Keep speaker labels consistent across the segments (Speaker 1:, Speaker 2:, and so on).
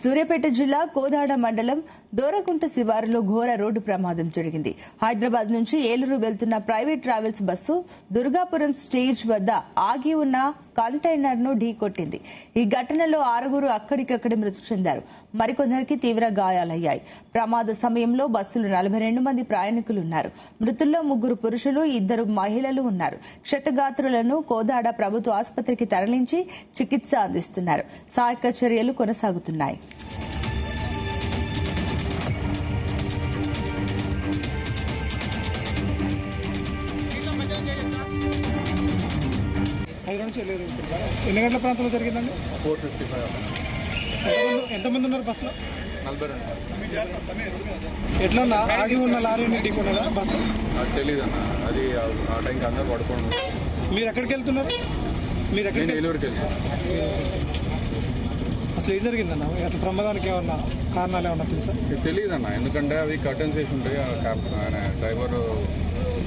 Speaker 1: సూర్యాపేట జిల్లా కోదాడ మండలం దోరకుంట శివారులో ఘోర రోడ్డు ప్రమాదం జరిగింది. హైదరాబాద్ నుంచి ఏలూరు వెళ్తున్న private travels bus Durgapuram stage వద్ద ఆగి ఉన్న కంటైనర్ ను ఢీకొట్టింది. ఈ ఘటనలో 6 అక్కడికక్కడే మృతి చెందారు. మరికొందరికి తీవ్ర గాయాలయ్యాయి. ప్రమాద సమయంలో బస్సులో 42 మంది ప్రయాణికులున్నారు. మృతుల్లో 3 పురుషులు, 2 మహిళలు ఉన్నారు. క్షతగాత్రులను కోదాడ ప్రభుత్వ ఆసుపత్రికి తరలించి చికిత్స అందిస్తున్నారు. సహాయక చర్యలు కొనసాగుతున్నాయి.
Speaker 2: ఎన్ని గంటల ప్రాంతంలో జరిగిందండి?
Speaker 3: 4:55.
Speaker 2: ఎంతమంది ఉన్నారు బస్సులో?
Speaker 3: 42.
Speaker 2: ఎట్లా ఆగి ఉన్న లారీని ఢీకొన్నదా బస్సు?
Speaker 3: అది తెలీదు అన్న. అది ఆ టైంకి అందరు పడుకోండి.
Speaker 2: మీరు ఎక్కడికి వెళ్తున్నారు?
Speaker 3: నేను ఏలూరుకి వెళ్తాను.
Speaker 2: అసలు ఏం జరిగిందన్న? అట్లా ప్రమాదానికి ఏమన్నా కారణాలు ఏమన్నా తెలుసా?
Speaker 3: తెలియదు అన్న, ఎందుకంటే అవి కర్టన్స్ వేసి ఉంటాయి. ఆయన డ్రైవర్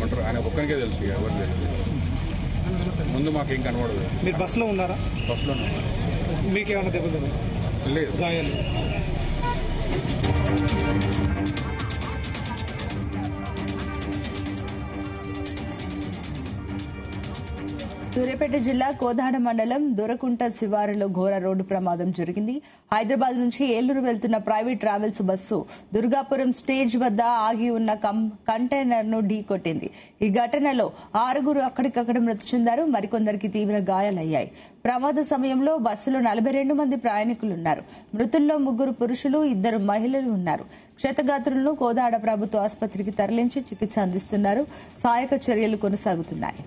Speaker 3: ఉంటారు, ఆయన ఒక్కరికే తెలుసు, ఎవరు తెలుసు. ముందు మాకేం కనబడదు.
Speaker 2: మీరు బస్సులో ఉన్నారా?
Speaker 3: బస్సులో
Speaker 2: మీకేమన్నా దెబ్బలు
Speaker 3: లేదు,
Speaker 2: గాయాలు?
Speaker 1: సూర్యాపేట జిల్లా కోదాడ మండలం దొరకుంట శివారులో ఘోర రోడ్డు ప్రమాదం జరిగింది. హైదరాబాద్ నుంచి ఏలూరు వెళ్తున్న private travels bus Durgapuram stage వద్ద ఆగి ఉన్న కంటైనర్ ను ఢీకొట్టింది. ఈ ఘటనలో 6 అక్కడికక్కడ మృతి చెందారు. మరికొందరికి తీవ్ర గాయాలయ్యాయి. ప్రమాద సమయంలో బస్సులో 42 మంది ప్రయాణికులున్నారు. మృతుల్లో 3 పురుషులు, 2 మహిళలు ఉన్నారు. క్షతగాత్రులను కోదాడ ప్రభుత్వ ఆసుపత్రికి తరలించి చికిత్స అందిస్తున్నారు. సహాయక చర్యలు కొనసాగుతున్నాయి.